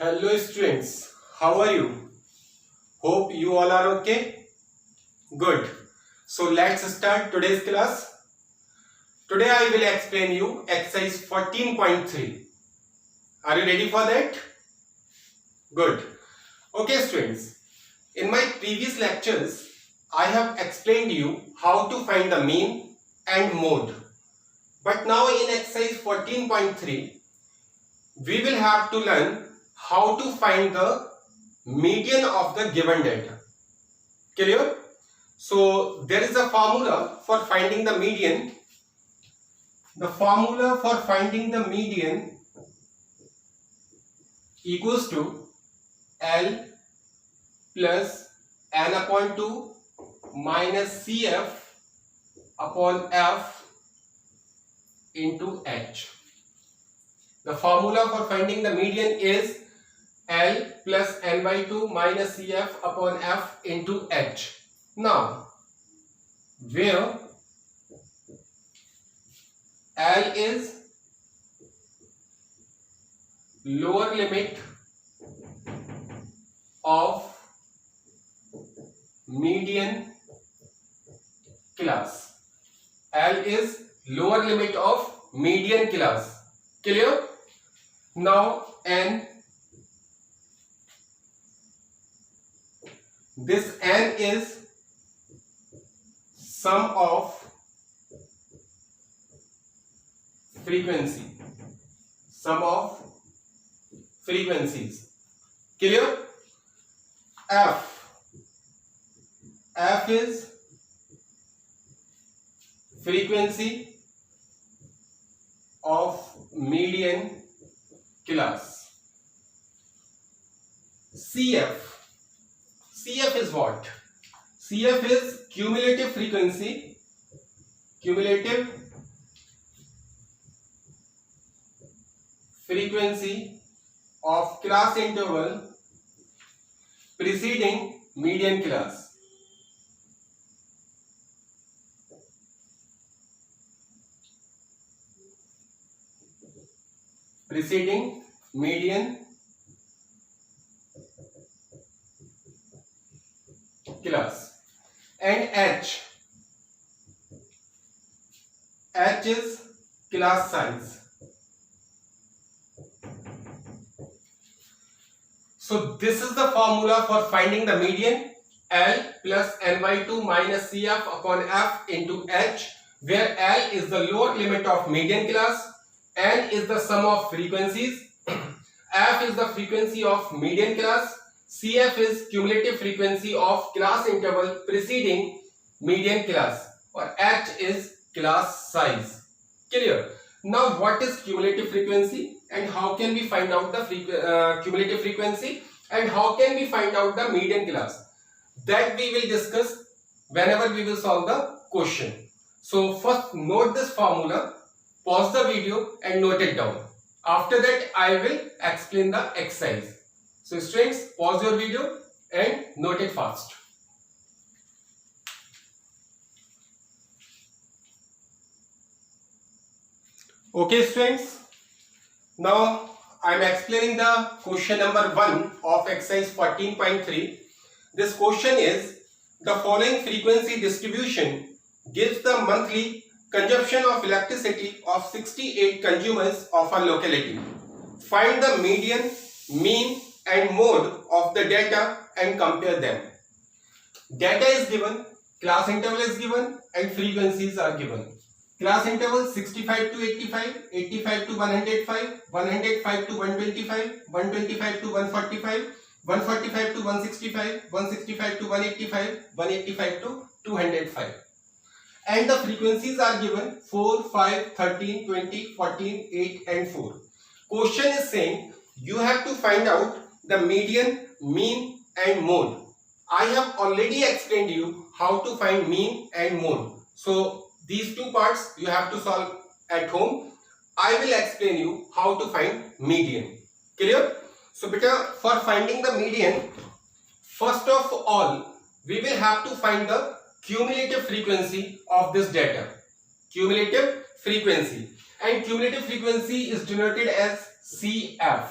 Hello students, how are you? Hope you all are okay? Good. So let's start today's class. Today I will explain you exercise 14.3. Are you ready for that? Good. Okay students, in my previous lectures I have explained you how to find the mean and mode. But now in exercise 14.3 we will have to learn how to find the median of the given data. Clear? So there is a formula for finding the median. The formula for finding the median equals to L plus N upon 2 minus CF upon F into H. The formula for finding the median is L plus N by 2 minus CF upon F into H. Now, where L is lower limit of median class. L is lower limit of median class. Clear? Now N, this N is sum of frequency, sum of frequencies. Clear? F is frequency of median class. CF is what? CF is cumulative frequency, of class interval preceding median class. Preceding median class. And H is class size. So this is the formula for finding the median, L plus N by 2 minus CF upon F into H, where L is the lower limit of median class, N is the sum of frequencies, F is the frequency of median class, CF is cumulative frequency of class interval preceding median class, or H is class size. Clear? Now what is cumulative frequency and how can we find out the cumulative frequency and how can we find out the median class? That we will discuss whenever we will solve the question. So first note this formula, pause the video and note it down. After that I will explain the exercise. So students, pause your video and note it fast. Okay students, now I am explaining the question number 1 of exercise 14.3. This question is, the following frequency distribution gives the monthly consumption of electricity of 68 consumers of a locality. Find the median, mean and mode of the data and compare them. Data is given, class interval is given and frequencies are given. Class interval 65 to 85, 85 to 105, 105 to 125, 125 to 145, 145 to 165, 165 to 185, 185 to 205. And the frequencies are given 4, 5, 13, 20, 14, 8 and 4. Question is saying you have to find out the median, mean and mode. I have already explained you how to find mean and mode. So these two parts you have to solve at home. I will explain you how to find median. Clear? So beta, for finding the median, first of all we will have to find the cumulative frequency of this data. Cumulative frequency, and cumulative frequency is denoted as CF.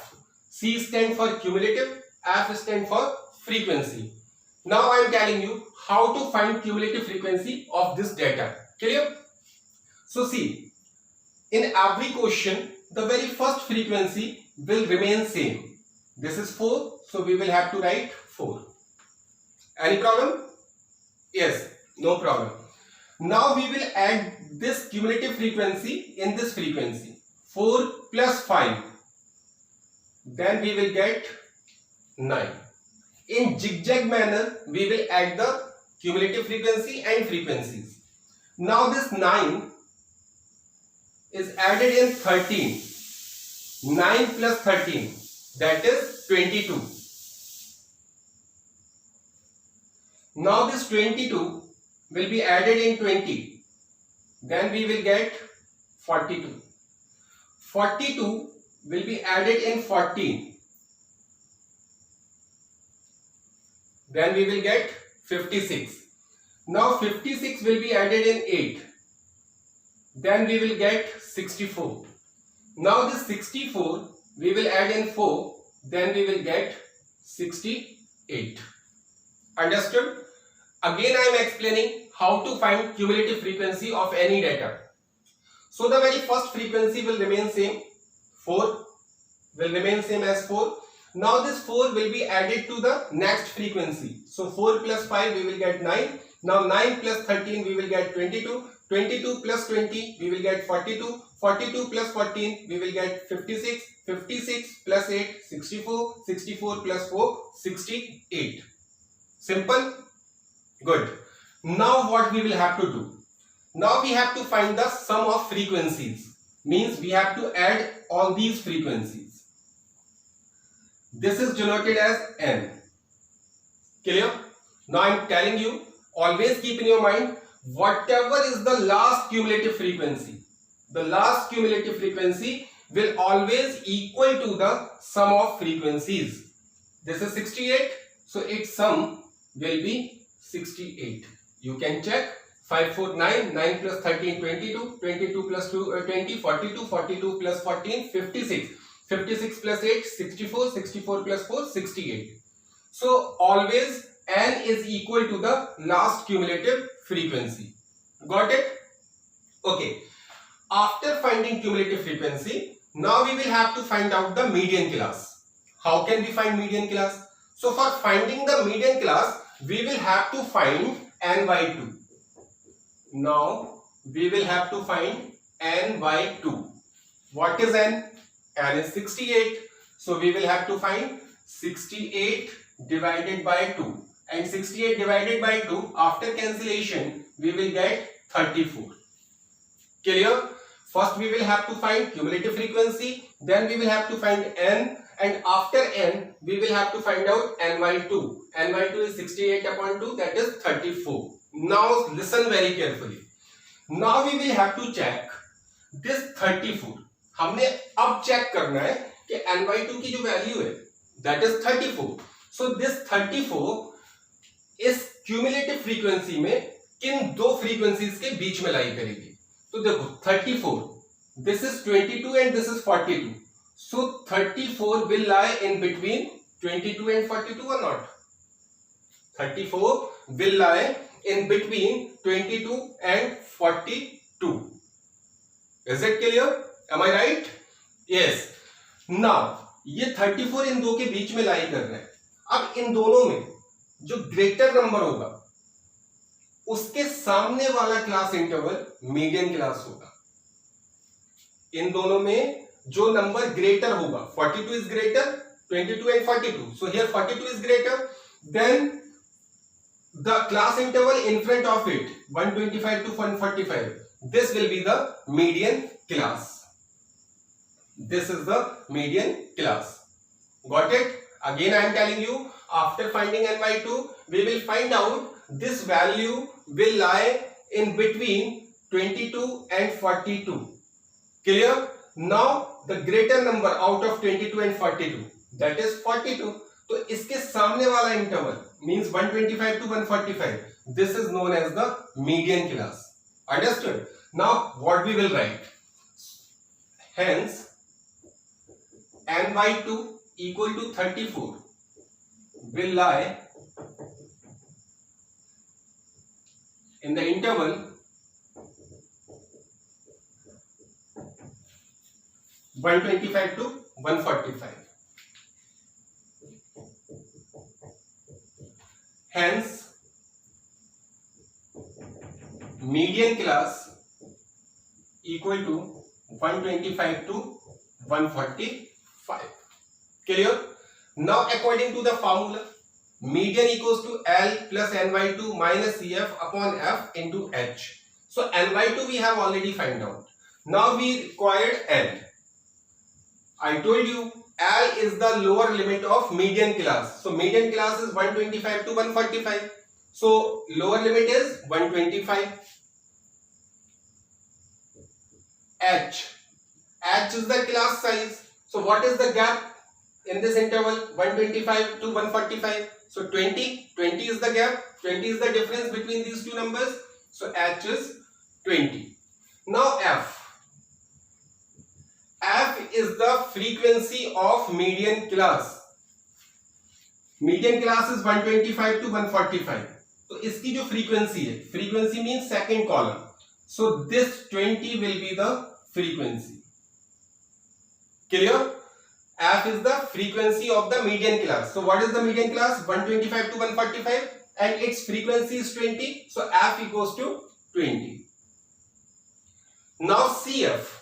C stand for cumulative, F stand for frequency. Now I am telling you how to find cumulative frequency of this data. Clear? So see, in every question the very first frequency will remain same. This is 4, so we will have to write 4. Any problem? Yes, no problem. Now we will add this cumulative frequency in this frequency. 4 plus 5, then we will get 9. In zigzag manner we will add the cumulative frequency and frequencies. Now this 9 is added in 13. 9 plus 13, that is 22. Now this 22 will be added in 20. Then we will get 42. 42 will be added in 14. Then we will get 56. Now 56 will be added in 8. Then we will get 64. Now this 64 we will add in 4. Then we will get 68. Understood? Again I am explaining how to find cumulative frequency of any data. So the very first frequency will remain same. 4 will remain same as 4. Now this 4 will be added to the next frequency. So 4 plus 5 we will get 9. Now 9 plus 13 we will get 22. 22 plus 20 we will get 42. 42 plus 14 we will get 56. 56 plus 8 64. 64 plus 4 68. Simple? Good. Now what we will have to do? Now we have to find the sum of frequencies. Means we have to add all these frequencies. This is denoted as n. Clear? Now I am telling you, always keep in your mind, whatever is the last cumulative frequency, the last cumulative frequency will always equal to the sum of frequencies. This is 68, so its sum will be 68. You can check. 5, 4, 9, 9 plus 13, 22, 22 plus 2, 20, 42, 42 plus 14, 56, 56 plus 8, 64, 64 plus 4, 68. So always n is equal to the last cumulative frequency. Got it? Okay. After finding cumulative frequency, now we will have to find out the median class. How can we find median class? So for finding the median class, we will have to find n by 2. Now we will have to find n by 2. What is n? N is 68. So we will have to find 68 divided by 2. And 68 divided by 2, after cancellation, we will get 34. Clear? First we will have to find cumulative frequency. Then we will have to find n. And after n, we will have to find out n by 2. N by 2 is 68 upon 2, that is 34. Now listen very carefully. Now we will have to check this 34. हमने अब check करना है कि n by 2 की जो value है that is 34. So this 34 इस cumulative frequency में किन दो frequencies के बीच में लाई करेगी? तो देखो 34, this is 22 and this is 42. So 34 will lie in between 22 and 42 or not? 34 will lie in between 22 and 42. Is it clear? Am I right? Yes. Now ये 34 इन दो के बीच में लाई कर रहे हैं. अब इन दोनों में जो ग्रेटर नंबर होगा उसके सामने वाला क्लास इंटरवल मीडियन क्लास होगा. इन दोनों में जो नंबर ग्रेटर होगा, 42 is greater, 22 and 42. So here 42 is greater, then the class interval in front of it, 125 to 145, this will be the median class. This is the median class. Got it? Again I am telling you, after finding n by 2, we will find out this value will lie in between 22 and 42. Clear? Now the greater number out of 22 and 42, that is 42. तो इसके सामने वाला interval means 125 to 145. This is known as the median class. Understood? Now what we will write? Hence n by 2 equal to 34 will lie in the interval 125 to 145. Hence, median class equal to 125 to 145. Clear? Now, according to the formula, median equals to L plus N by 2 minus CF upon F into H. So, N by 2 we have already found out. Now, we required L. I told you L is the lower limit of median class. So, median class is 125 to 145. So, lower limit is 125. H is the class size. So, what is the gap in this interval 125 to 145? So, 20 is the gap. 20 is the difference between these two numbers. So, H is 20. Now, F is the frequency of median class. Median class is 125 to 145. तो इसकी जो frequency है, frequency means second column. So this 20 will be the frequency. Clear? F is the frequency of the median class. So what is the median class? 125 to 145 and its frequency is 20. So F equals to 20. Now CF.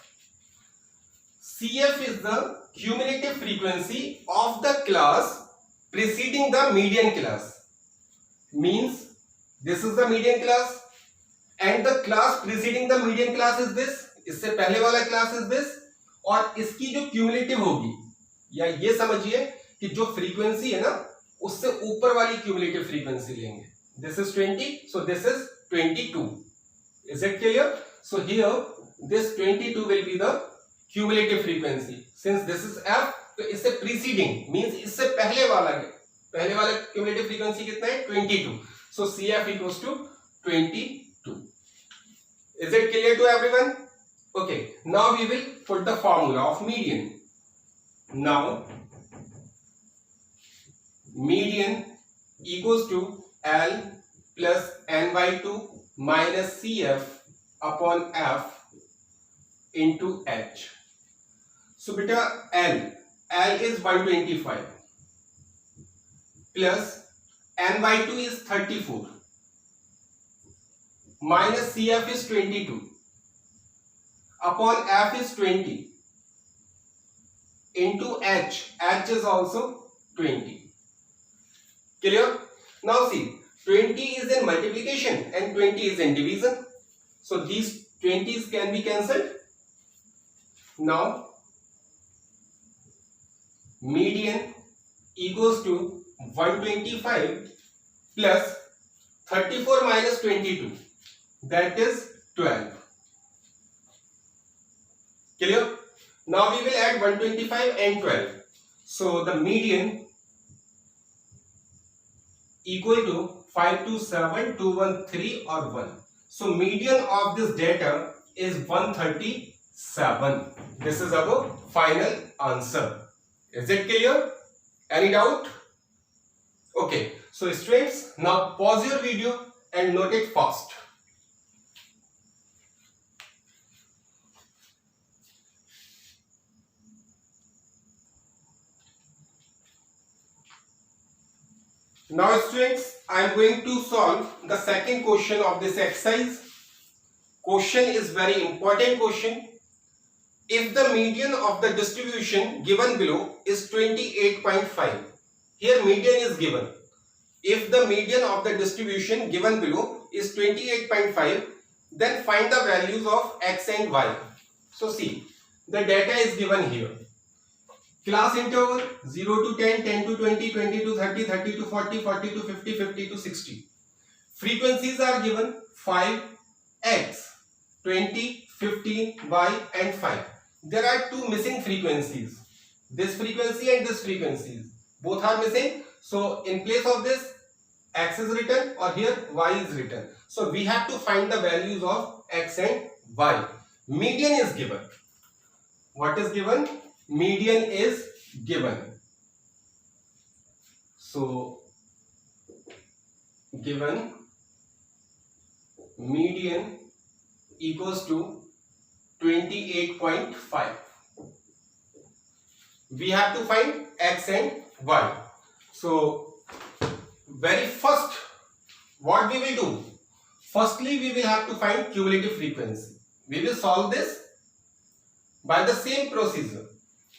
CF is the cumulative frequency of the class preceding the median class. Means this is the median class and the class preceding the median class is this. इससे पहले वाला class is this और इसकी जो cumulative होगी या ये समझिए कि जो frequency है ना उससे ऊपर वाली cumulative frequency लेंगे. This is 20, so this is 22. Is it clear? So here this 22 will be the cumulative frequency. Since this is F, तो इससे preceding means इससे पहले वाला cumulative frequency कितना है? 22. So CF equals to 22. Is it clear to everyone? Okay. Now we will put the formula of median. Now median equals to L plus N by 2 minus CF upon F into H. So beta L is 125 plus N by 2 is 34 minus CF is 22 upon F is 20 into H is also 20. Clear? Now see, 20 is in multiplication and 20 is in division. So these 20s can be cancelled. Now median equals to 125 plus 34 minus 22, that is 12. Clear? Now we will add 125 and 12. So the median equal to 527, 213 or 1. So median of this data is 137. This is our final answer. Is it clear? Any doubt? Okay. So students, now pause your video and note it fast. Now students, I am going to solve the second question of this exercise. Question is very important question. If the median of the distribution given below is 28.5, here median is given. If the median of the distribution given below is 28.5, then find the values of x and y. So see, the data is given here. Class interval 0 to 10, 10 to 20, 20 to 30, 30 to 40, 40 to 50, 50 to 60. Frequencies are given 5, x, 20, 15, y and 5. There are two missing frequencies. This frequency and this frequency. Both are missing. So in place of this, x is written or here y is written. So we have to find the values of x and y. Median is given. What is given? Median is given. So given median equals to 28.5, we have to find x and y. So very first, what we will do, firstly we will have to find cumulative frequency. We will solve this by the same procedure.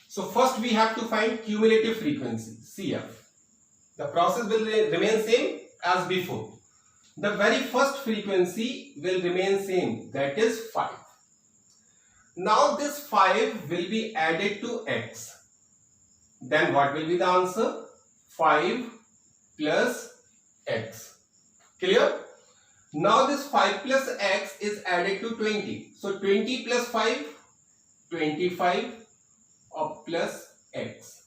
So first we have to find cumulative frequency, CF. The process will remain same as before. The very first frequency will remain same, that is 5. Now this 5 will be added to x. Then what will be the answer? 5 plus x. Clear? Now this 5 plus x is added to 20. So 20 plus 5, 25 plus x.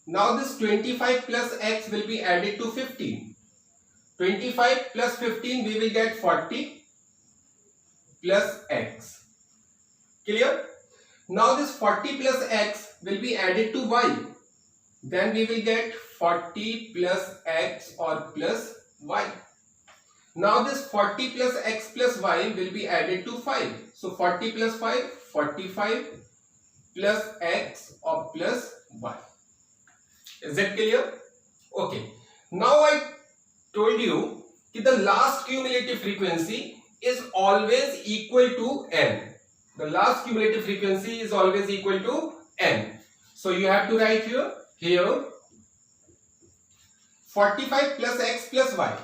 Now this 25 plus x will be added to 15. 25 plus 15 we will get 40 plus x. Clear? Now this 40 plus x will be added to y. Then we will get 40 plus x or plus y. Now this 40 plus x plus y will be added to 5. So 40 plus 5, 45 plus x or plus y. Is that clear? Okay. Now I told you that the last cumulative frequency is always equal to n. The last cumulative frequency is always equal to n. So you have to write here 45 plus x plus y.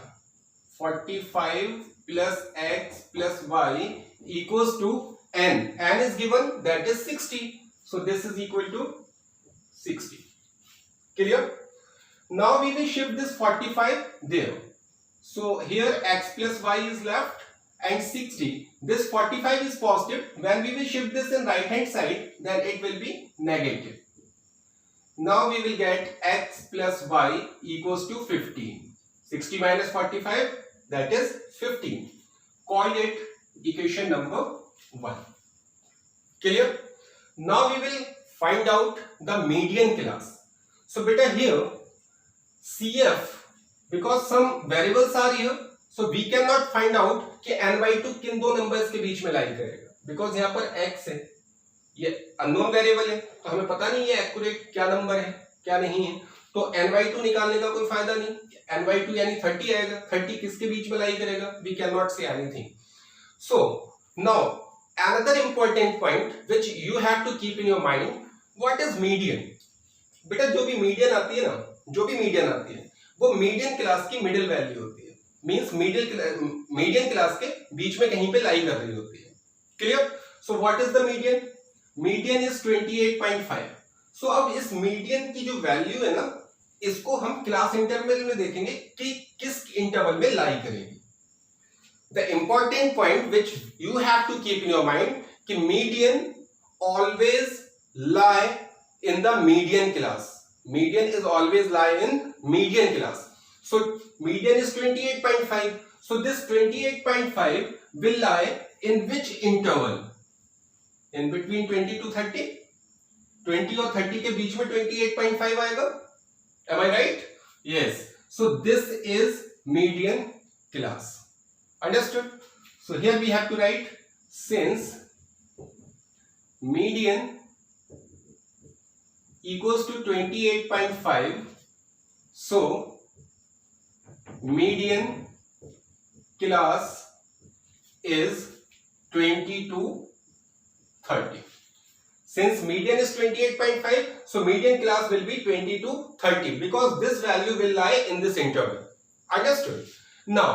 45 plus x plus y equals to n. N is given, that is 60. So this is equal to 60. Clear? Now we will shift this 45 there. So here x plus y is left and 60. This 45 is positive. When we will shift this in right hand side, then it will be negative. Now we will get x plus y equals to 15. 60 minus 45, that is 15. Call it equation number 1. Clear? Now we will find out the median class. So beta here CF, because some variables are here, so we cannot find out कि n/2 किन दो numbers के बीच में लाई करेगा, because यहाँ पर x है, ये अननोन वेरिएबल है, तो हमें पता नहीं है एक्यूरेट क्या नंबर है क्या नहीं है, तो n/2 निकालने का कोई फायदा नहीं. n/2 यानी 30 आएगा, 30 किसके बीच में लाई करेगा, we cannot say anything. So now another important point which you have to keep in your mind, what is median? बेटा जो भी मीडियन आती है ना, जो भी मीडियन आती है वो मीडियन क्लास की मिडिल वैल्यू होती है. मींस मीडियन क्लास के बीच में कहीं पे लाई कर रही होती है. Clear? So what is the median? Median is 28.5. सो अब इस मीडियन की जो वैल्यू है ना, इसको हम क्लास इंटरवल में देखेंगे कि किस इंटरवल में लाई करेगी. The important point which you have to keep in your mind कि median always lie in the median class. Median is always lie in median class. So median is 28.5. So this 28.5 will lie in which interval? In between 20 to 30. 20 और 30 के बीच में 28.5 आएगा. Am I right? Yes. So this is median class. Understood? So here we have to write, since median equals to 28.5, so median class is 20 to 30. Since median is 28.5, so median class will be 20 to 30 because this value will lie in this interval. Understood? Now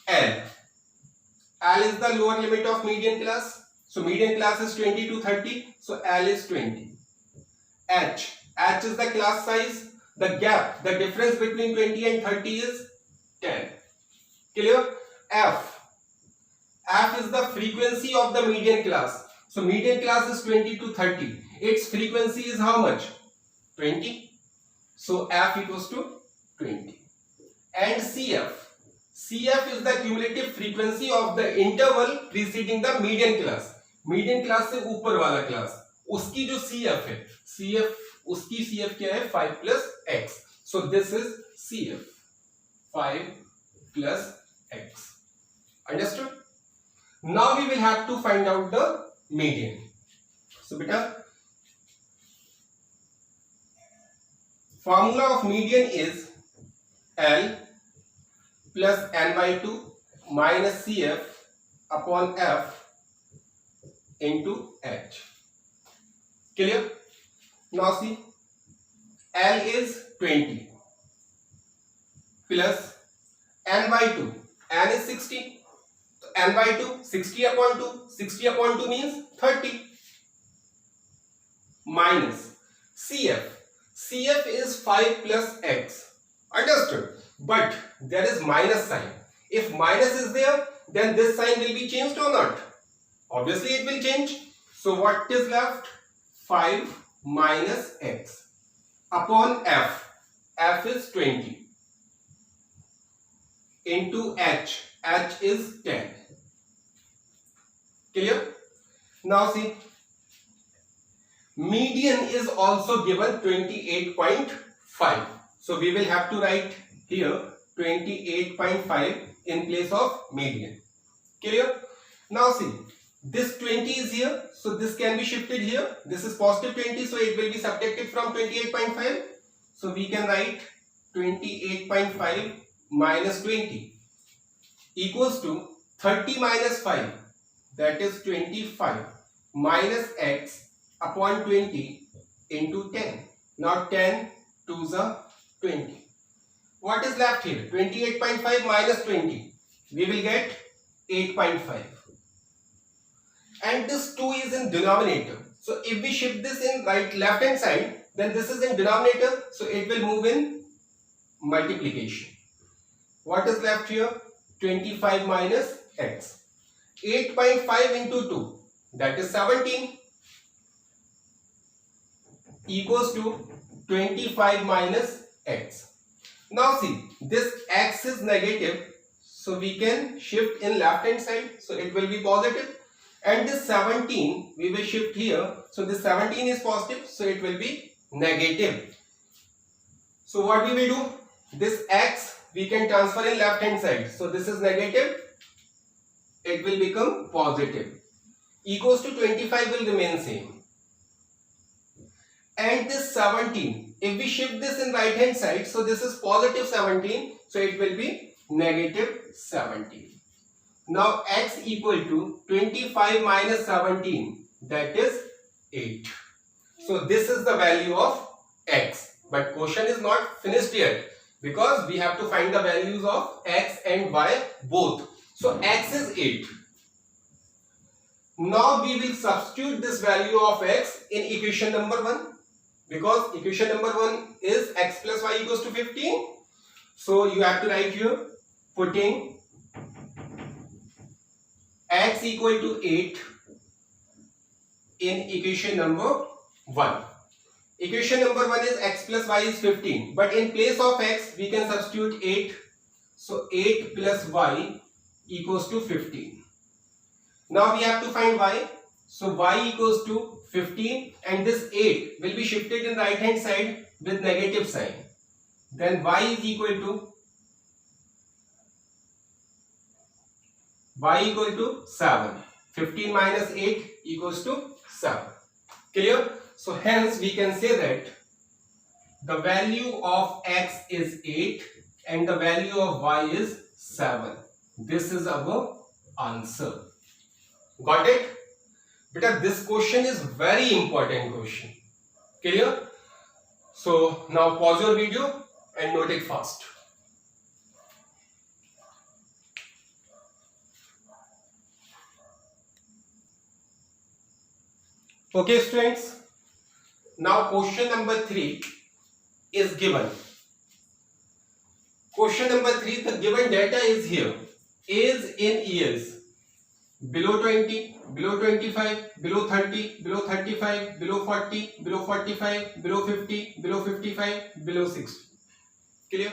L is the lower limit of median class. So median class is 20 to 30, so L is 20. H is the class size. The gap, the difference between 20 and 30 is 10. Clear? F is the frequency of the median class. So median class is 20 to 30. Its frequency is how much? 20. So F equals to 20. And CF is the cumulative frequency of the interval preceding the median class. Median class से ऊपर वाला class, उसकी जो CF है, CF उसकी CF क्या है 5 plus x. So this is CF, 5 plus x. Understood? Now we will have to find out the median. So beta, formula of median is L plus n by 2 minus CF upon F into H. Clear? Now see, L is 20 plus n by 2, n is 60, so n by 2, 60 upon 2, 60 upon 2 means 30, minus CF, CF is 5 plus x. Understood? But there is minus sign. If minus is there, then this sign will be changed or not? Obviously it will change. So what is left? 5 minus x upon F. F is 20 into H. H is 10. Clear? Now see, median is also given 28.5. So we will have to write here 28.5 in place of median. Clear? Now see, this 20 is here, so this can be shifted here. This is positive 20, so it will be subtracted from 28.5. So we can write 28.5 minus 20 equals to 30 minus 5, that is 25, minus x upon 20 into 10. Now 10 to the 20. What is left here? 28.5 minus 20. We will get 8.5. And this 2 is in denominator. So if we shift this in left hand side, then this is in denominator. So it will move in multiplication. What is left here? 25 minus x. 8.5 into 2, that is 17, equals to 25 minus x. Now see, this x is negative, so we can shift in left hand side, so it will be positive. And this 17 we will shift here, so this 17 is positive, so it will be negative. So what we will do? This x we can transfer in left hand side, so this is negative, it will become positive, equals to 25 will remain same. And this 17, if we shift this in right hand side, so this is positive 17, so it will be negative 17. Now x equal to 25 minus 17, that is 8. So this is the value of x. But question is not finished yet, because we have to find the values of x and y both. So x is 8. Now we will substitute this value of x in equation number 1, because equation number 1 is x plus y equals to 15. So you have to write here, putting x equal to 8 in equation number 1. Equation number 1 is x plus y is 15, but in place of x we can substitute 8. So 8 plus y equals to 15. Now we have to find y. So y equals to 15, and this 8 will be shifted in right hand side with negative sign. Then y is equal to 7. 15 minus 8 equals to 7. Clear? So hence we can say that the value of x is 8 and the value of y is 7. This is our answer. Got it? Because this question is very important question. Clear? So now pause your video and note it fast. Okay students, now question number 3 is given. Question number 3, the given data is here. Age in years: below 20, below 25, below 30, below 35, below 40, below 45, below 50, below 55, below 60. Clear?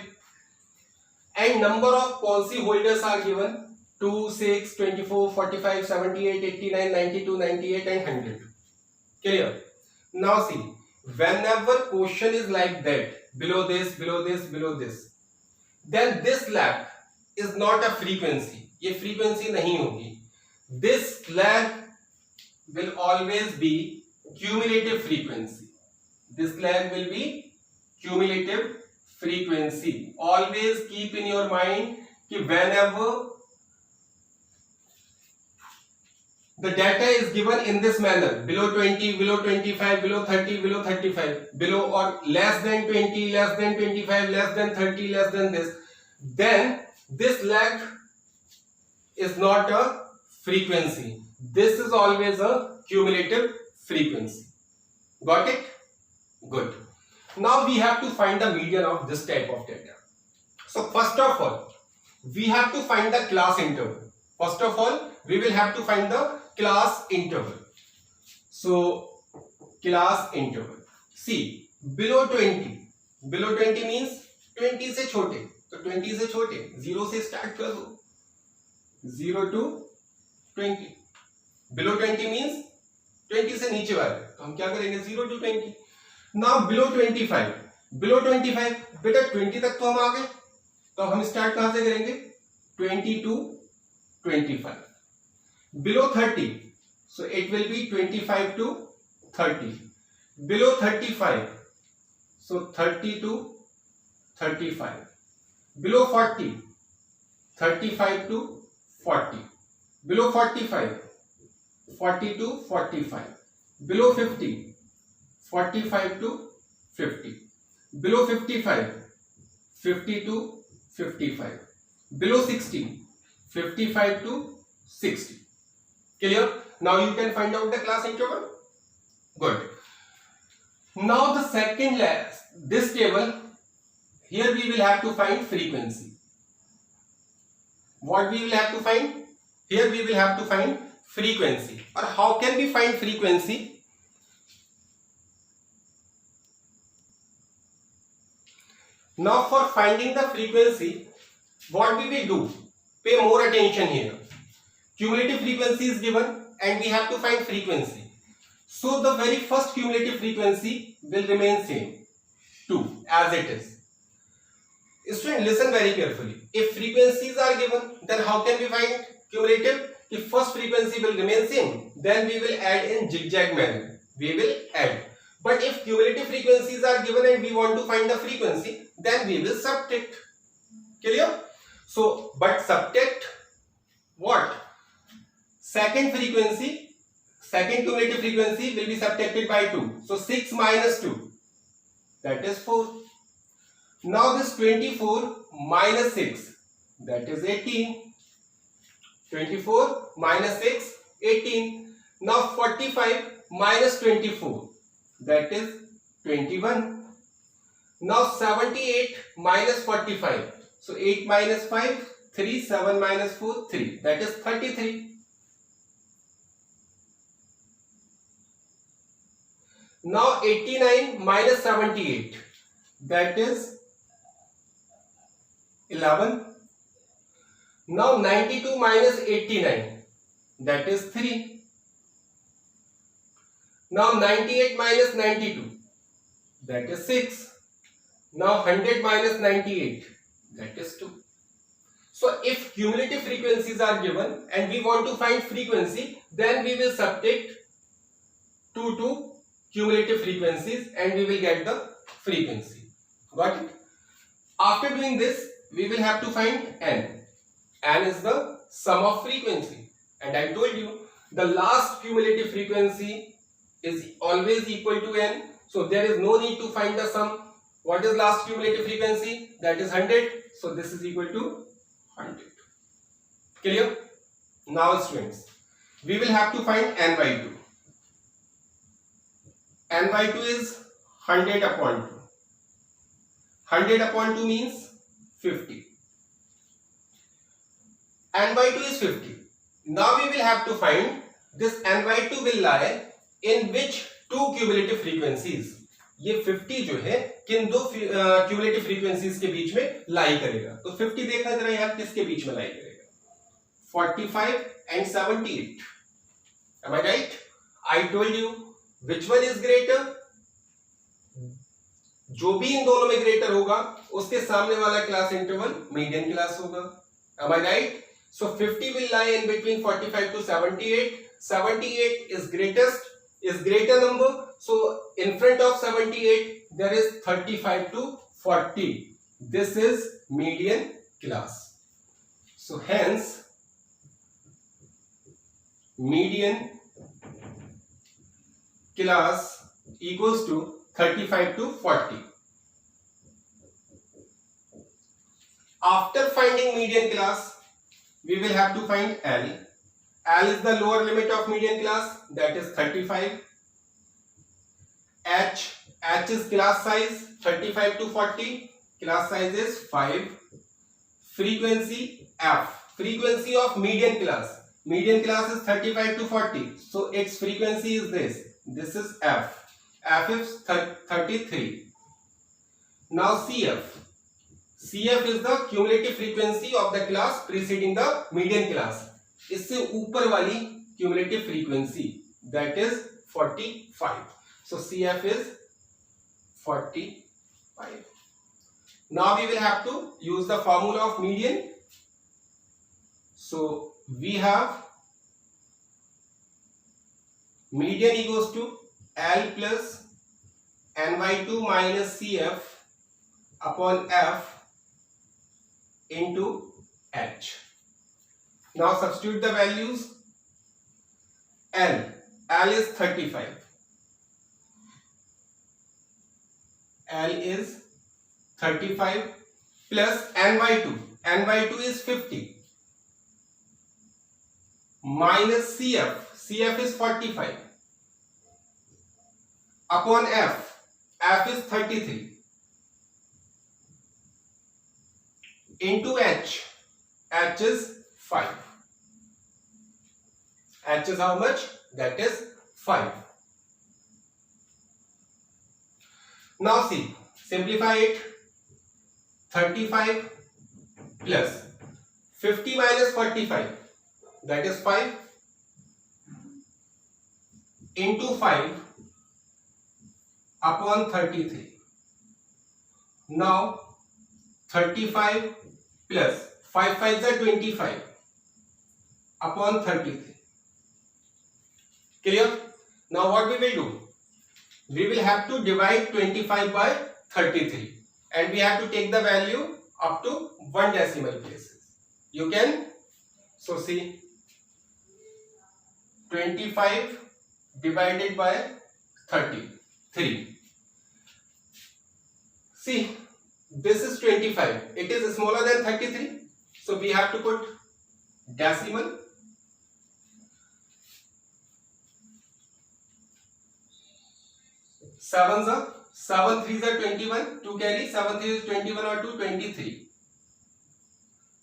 And number of policy holders are given: 2, 6, 24, 45, 78, 89, 92, 98 and 100. Clear? Now see, whenever quotient is like that, below this, below this, below this, then this lag is not a frequency. ये frequency नहीं होगी. This lag will always be cumulative frequency. This lag will be cumulative frequency. Always keep in your mind कि whenever the data is given in this manner, below 20, below 25, below 30, below 35, below or less than 20, less than 25, less than 30, less than this, then this lag is not a frequency. This is always a cumulative frequency. Got it? Good. Now we have to find the median of this type of data. So first of all, we have to find the class interval. First of all, we will have to find the class interval. So class interval. See, below 20. Below 20 means 20 से छोटे. तो 20 से छोटे 0 से start कर दो. 0 to 20. Below 20 means 20 से नीचे वाले. तो हम क्या करेंगे? 0 to 20. Now below 25. Below 25. बेटा 20 तक तो हम आ गए. तो हम स्टार्ट कहां से करेंगे? 20 to 25. Below 30. So it will be 25 to 30. Below 35. So 30 to 35. Below 40. 35 to 40. Below 45. 40 to 45. Below 50. 45 to 50. Below 55. 50 to 55. Below 60. 55 to 60. Clear? Now you can find out the class interval. Good. Now the second last, this table, here we will have to find frequency. What we will have to find? Here we will have to find frequency. Or how can we find frequency? Now for finding the frequency, what we will do? Pay more attention here. Cumulative frequency is given and we have to find frequency. So the very first cumulative frequency will remain same, 2, as it is. Student, listen very carefully. If frequencies are given, then how can we find cumulative? If first frequency will remain same, then we will add in zigzag manner. We will add. But if cumulative frequencies are given and we want to find the frequency, then we will subtract. Clear? So, but subtract what? Second cumulative frequency will be subtracted by 2. So 6 minus 2, that is 4. Now this 24 minus 6, that is 18. 24 minus 6, 18. Now 45 minus 24, that is 21. Now 78 minus 45. So 8 minus 5, 3, 7 minus 4, 3. That is 33. Now 89 minus 78. That is 11. Now 92 minus 89. That is 3. Now 98 minus 92. That is 6. Now 100 minus 98. That is 2. So if cumulative frequencies are given and we want to find frequency, then we will subtract 2 to cumulative frequencies and we will get the frequency. Got it? After doing this, we will have to find n. N is the sum of frequency. And I told you the last cumulative frequency is always equal to n. So there is no need to find the sum. What is last cumulative frequency? That is 100. So this is equal to 100. Clear? Now students, we will have to find n by 2. N by 2 is 100 upon 2. 100 upon 2 means 50. N by 2 is 50. Now we will have to find this n by 2 will lie in which two cumulative frequencies. ये 50 जो है किन दो cumulative frequencies के बीच में लाई करेगा. तो 50 देखा जरा यहाँ किसके बीच में लाई करेगा? 45 and 78. Am I right? I told you which one is greater? जो भी इन दोनों में ग्रेटर होगा उसके सामने वाला क्लास इंटरवल मीडियन क्लास होगा. Am I right? So 50 will lie in between 45 to 78. 78 is greater number. So in front of 78 there is 35 to 40. This is median class. So hence median class equals to 35 to 40. After finding median class, we will have to find L. L is the lower limit of median class, that is 35. H is class size 35 to 40. Class size is 5. Frequency F. Frequency of median class. Median class is 35 to 40. So its frequency is this. This is F. F is 33. Now CF. CF is the cumulative frequency of the class preceding the median class. इससे ऊपर वाली cumulative frequency, that is 45. So CF is 45. Now we will have to use the formula of median. So we have median equals to L plus n by 2 minus CF upon F into H. Now substitute the values. L is 35. L is 35 plus n by 2. N by 2 is 50. Minus CF. CF is 45. Upon F. F is 33. Into H. H is 5. H is how much? That is 5. Now see, simplify it. 35 plus 50 minus 45, that is 5, into 5 upon 33. Now 35 plus 5 5s are 25 upon 33. Clear? Now what we will do? We will have to divide 25 by 33 and we have to take the value up to 1 decimal places. You can, so see, 25 divided by 33. See, this is 25. It is smaller than 33. So we have to put decimal. Sevens are 7 3s are 21. 2 carry 7 3 is 21 or 2 23.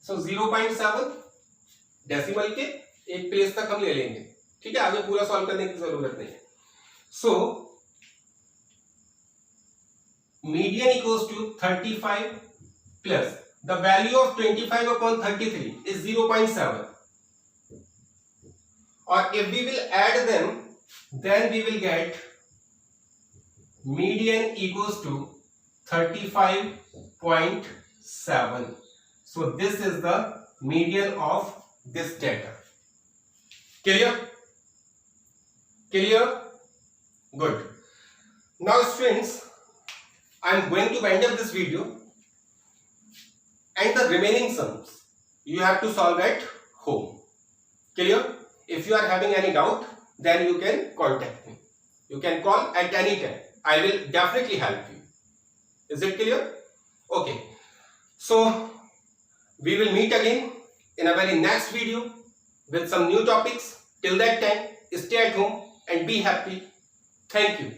So 0.7 decimal के एक place तक हम ले लेंगे. ठीक है, आगे पूरा सॉल्व करने की जरूरत नहीं है. So median equals to 35 plus the value of 25 upon 33 is 0.7. और if we will add them then we will get median equals to 35.7. So this is the median of this data. Clear? Clear? Good. Now students, I am going to wind up this video and the remaining sums you have to solve at home. Clear? If you are having any doubt, then you can contact me. You can call at any time. I will definitely help you. Is it clear? Okay. So we will meet again in a very next video with some new topics. Till that time, stay at home and be happy. Thank you.